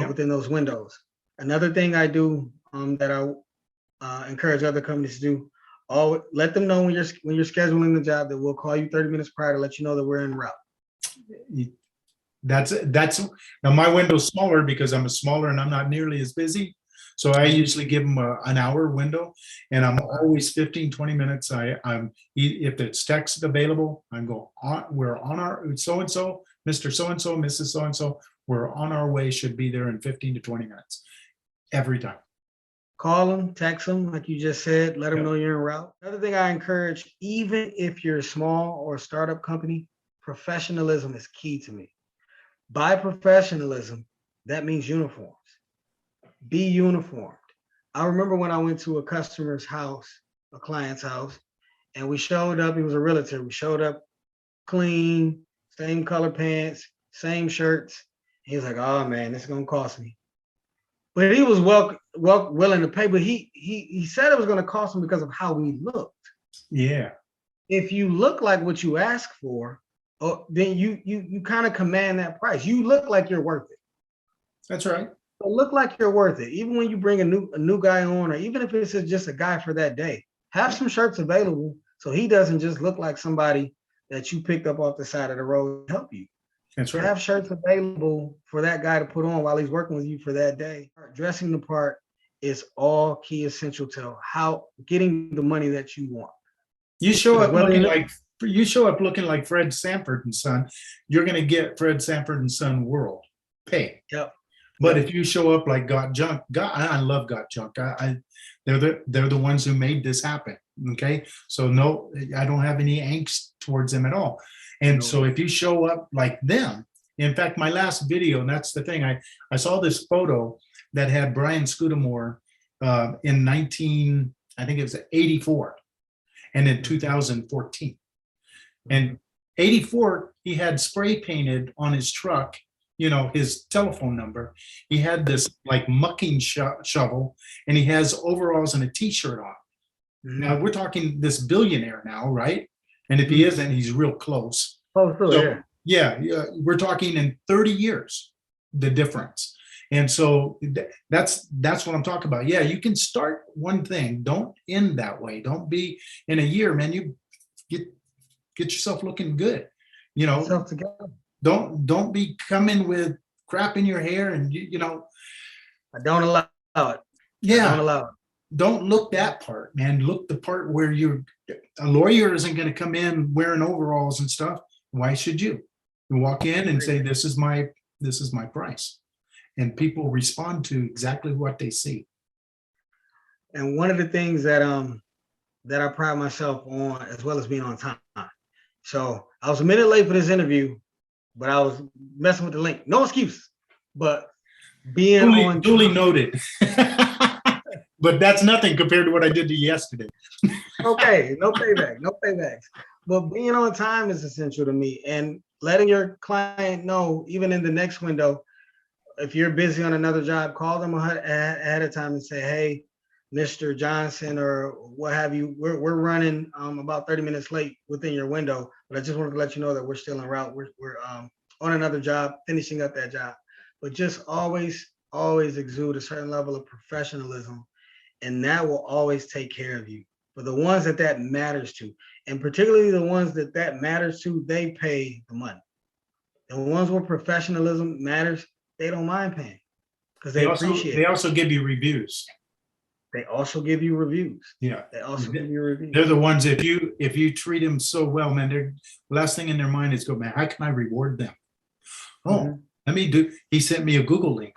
within those windows. Another thing I do that I encourage other companies to do, let them know when you're scheduling the job that we'll call you 30 minutes prior to let you know that we're en route. That's now my window's smaller because I'm smaller and I'm not nearly as busy. So I usually give them an hour window, and I'm always 15, 20 minutes. I'm if it's text available, we're on our so-and-so, Mr. So-and-so, Mrs. So-and-so, we're on our way, should be there in 15 to 20 minutes every time. Call them, text them, like you just said, let them know you're en route. Another thing I encourage, even if you're a small or a startup company, professionalism is key to me. By professionalism, that means uniforms. Be uniformed. I remember when I went to a customer's house, a client's house, and we showed up, he was a realtor. We showed up clean, same color pants, same shirts. He was like, oh man, this is gonna cost me. But he was welcome. willing to pay, but he said it was going to cost him because of how we looked. Yeah. If you look like what you ask for, then you kind of command that price. You look like you're worth it. That's right. So look like you're worth it. Even when you bring a new guy on, or even if it's just a guy for that day, have some shirts available so he doesn't just look like somebody that you picked up off the side of the road to help you. That's right. Have shirts available for that guy to put on while he's working with you for that day. Dressing the part is all key essential to how getting the money that you want. You show up looking like Fred Sanford and Son, you're going to get Fred Sanford and Son world pay. Yep. But if you show up like Got Junk, I love Got Junk. They're the ones who made this happen. Okay, so no, I don't have any angst towards them at all. And so if you show up like them, in fact, my last video, and that's the thing, I saw this photo that had Brian Scudamore in I think it was 84, and in 2014. And 84, he had spray painted on his truck, his telephone number. He had this like mucking shovel, and he has overalls and a t-shirt on. Now we're talking this billionaire now, right? And if he isn't, he's real close. Yeah, we're talking in 30 years, the difference. And so that's what I'm talking about. Yeah, you can start one thing. Don't end that way. Don't be in a year, man. You get yourself looking good. Yourself together. Don't be coming with crap in your hair and I don't allow it. Yeah. I don't allow it. Don't look that part, man. Look the part where a lawyer isn't going to come in wearing overalls and stuff. Why should you? You walk in and say, this is my price. And people respond to exactly what they see. And one of the things that I pride myself on, as well as being on time. So I was a minute late for this interview, but I was messing with the link. No excuse, but being duly noted. But that's nothing compared to what I did to you yesterday. Okay, no paybacks. But being on time is essential to me, and letting your client know, even in the next window, if you're busy on another job, call them ahead of time and say, hey, Mr. Johnson or what have you, we're running about 30 minutes late within your window, but I just wanted to let you know that we're still en route. We're on another job, finishing up that job. But just always exude a certain level of professionalism, and that will always take care of you. For the ones that matters to, and particularly the ones that matters to, they pay the money. The ones where professionalism matters, they don't mind paying because they appreciate it. They also give you reviews. They also give you reviews. Yeah. They also give you reviews. They're the ones, if you treat them so well, man, the last thing in their mind is go, man, how can I reward them? Oh, he sent me a Google link.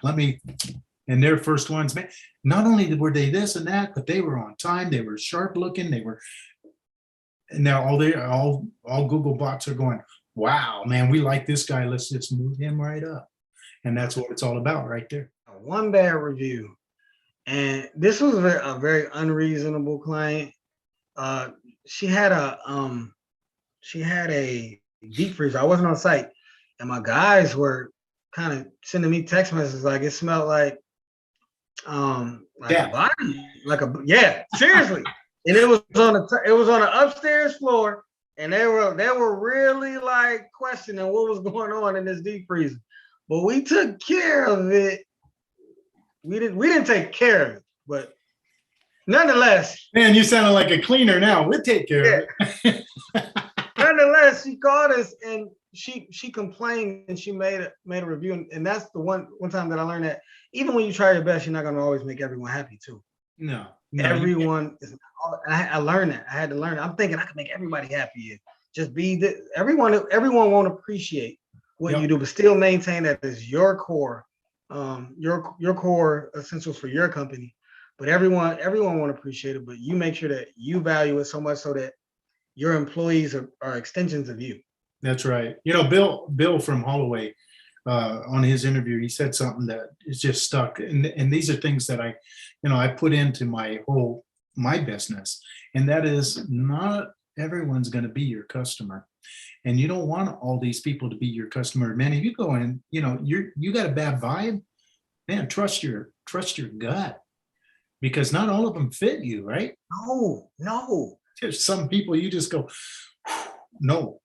And their first ones, man, not only were they this and that, but they were on time. They were sharp looking. And now all Google bots are going, wow, man, we like this guy. Let's just move him right up. And that's what it's all about right there. One bad review. And this was a very unreasonable client. She had a deep freezer. I wasn't on site, and my guys were kind of sending me text messages like it smelled like a body, seriously. And it was on the upstairs floor, and they were really like questioning what was going on in this deep freezer. But we took care of it. We didn't take care of it, but nonetheless. Man, you sounded like a cleaner now. We'll take care of it. Nonetheless, she called us and she complained and she made a review. And that's the one time that I learned that even when you try your best, you're not gonna always make everyone happy too. No. Everyone is. I learned that. I had to learn it. I'm thinking I can make everybody happy. Just everyone won't appreciate what you do, but still maintain that as your core. Your core essentials for your company, but everyone won't appreciate it, but you make sure that you value it so much so that your employees are extensions of you. That's right. Bill from Holloway, on his interview, he said something that is just stuck. And these are things that I put into my business. And that is, not everyone's going to be your customer. And you don't want all these people to be your customer. Man, if you go in, you got a bad vibe, man, trust your gut. because not all of them fit you, right? No. There's some people you just go, no,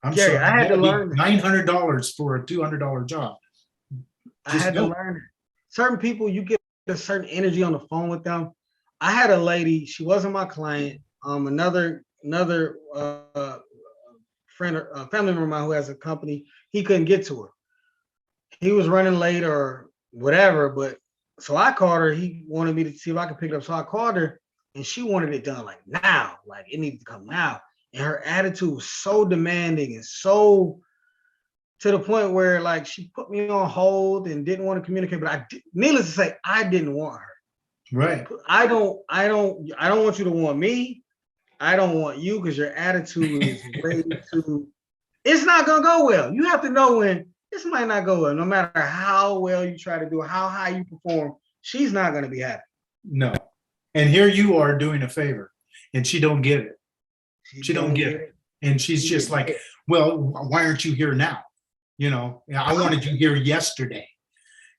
I'm Gary, sorry, I had to that'd be learn. $900 for a $200 job. I Just had to no. learn. Certain people, you get a certain energy on the phone with them. I had a lady. She wasn't my client. Another friend, a family member of mine who has a company. He couldn't get to her. He was running late or whatever. But so I called her. He wanted me to see if I could pick it up. So I called her, and she wanted it done like now. Like it needed to come now. And her attitude was so demanding and so to the point where like she put me on hold and didn't want to communicate. But needless to say, I didn't want her. Right. I don't want you to want me. I don't want you because your attitude is way too. It's not gonna go well. You have to know when this might not go well. No matter how well you try to do, how high you perform, she's not gonna be happy. No. And here you are doing a favor, and she don't get it. She don't get it. And she's just like, well, why aren't you here now? You know, I wanted you here yesterday.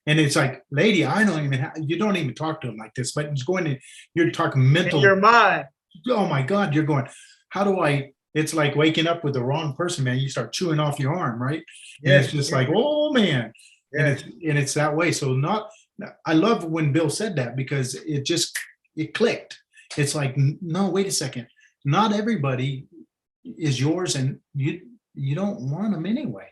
And it's like, lady, I don't even you don't even talk to him like this, but it's going to, you're talking mental. In your mind. Oh my God, you're going, how do I, it's like waking up with the wrong person, man. You start chewing off your arm, right? And it's just like, oh man. And it's that way. So I love when Bill said that because it clicked. It's like, no, wait a second. Not everybody is yours and you don't want them anyway.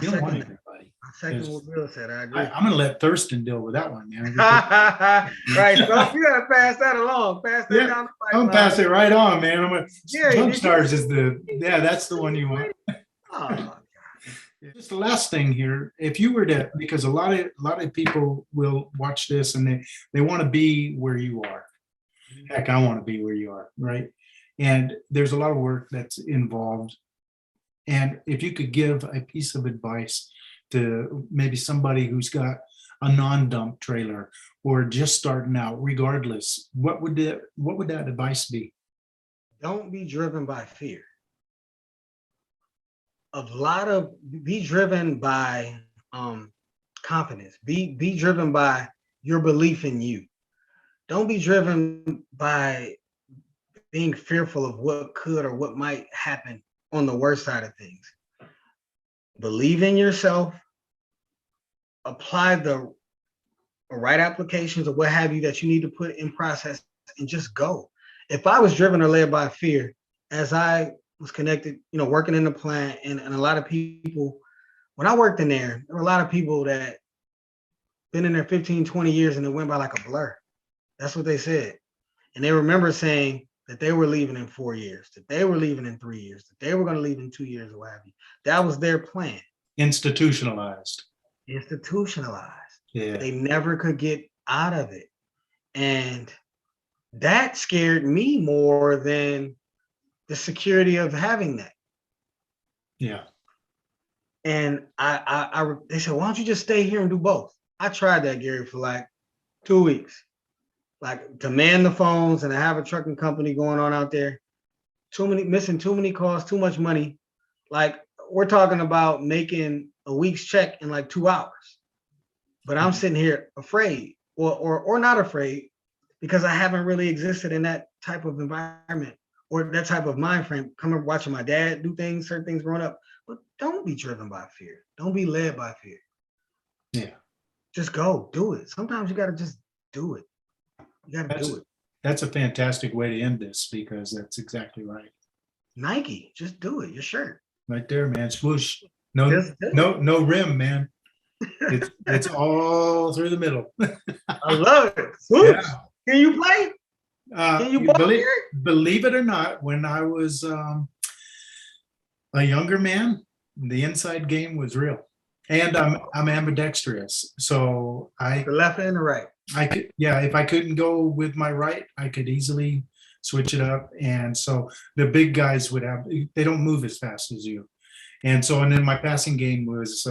You don't want everybody. I second what Bill said. I agree. I'm gonna let Thurston deal with that one, man. Right. So you gotta pass that along. Pass that down the pipeline. Don't pass it right on, man. Junk Starz is that's the one you want. Oh, just the last thing here. If you were to, because a lot of people will watch this and they want to be where you are. Heck, I want to be where you are, right? And there's a lot of work that's involved. And if you could give a piece of advice to maybe somebody who's got a non-dump trailer or just starting out, regardless, what would that advice be? Don't be driven by fear. Be driven by confidence. Be driven by your belief in you. Don't be driven by being fearful of what could or what might happen on the worst side of things. Believe in yourself, apply the right applications or what have you that you need to put in process and just go. If I was driven or led by fear, as I was connected, working in the plant and a lot of people, when I worked in there were a lot of people that been in there 15, 20 years and it went by like a blur. That's what they said. And they remember saying that they were leaving in 4 years, that they were leaving in 3 years, that they were going to leave in 2 years or what have you. That was their plan. Institutionalized. Yeah. They never could get out of it. And that scared me more than the security of having that. Yeah. And they said, why don't you just stay here and do both? I tried that, Gary, for like 2 weeks. Like to man the phones and to have a trucking company going on out there. Missing too many calls, too much money. Like we're talking about making a week's check in like 2 hours. But I'm sitting here afraid or not afraid because I haven't really existed in that type of environment or that type of mind frame. Coming watching my dad do certain things growing up. But don't be driven by fear. Don't be led by fear. Yeah. Just go do it. Sometimes you got to just do it. You got to do it. That's a fantastic way to end this because that's exactly right. Nike, just do it. Your shirt. Right there, man. Swoosh. No rim, man. It's all through the middle. I love it. Swoosh. Yeah. Can you play? Can you believe it or not, when I was a younger man, the inside game was real. And I'm ambidextrous. So the left and the right. If I couldn't go with my right, I could easily switch it up. And so the big guys they don't move as fast as you. And then my passing game was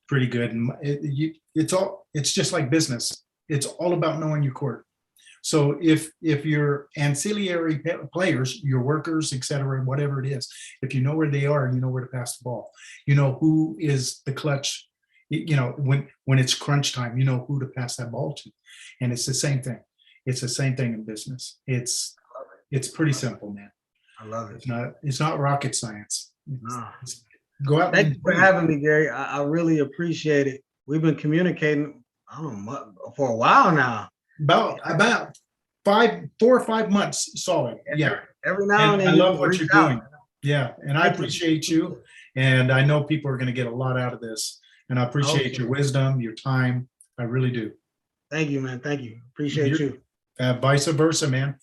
pretty good. And it's just like business. It's all about knowing your court. So if your ancillary players, your workers, et cetera, whatever it is, if you know where they are and you know where to pass the ball, you know who is the clutch, when it's crunch time, you know who to pass that ball to. And it's the same thing. It's the same thing in business. It's pretty simple, man. I love it. It's not rocket science. No. Go out. Thank you for having me, Gary. I really appreciate it. We've been communicating, I don't know, for a while now. About 4 or 5 months solid. Yeah. Every now and then. I love what reach you're out. doing. Yeah. And I appreciate you. And I know people are going to get a lot out of this. And I appreciate your wisdom, your time. I really do. Thank you, man. Thank you. Appreciate you. Vice versa, man.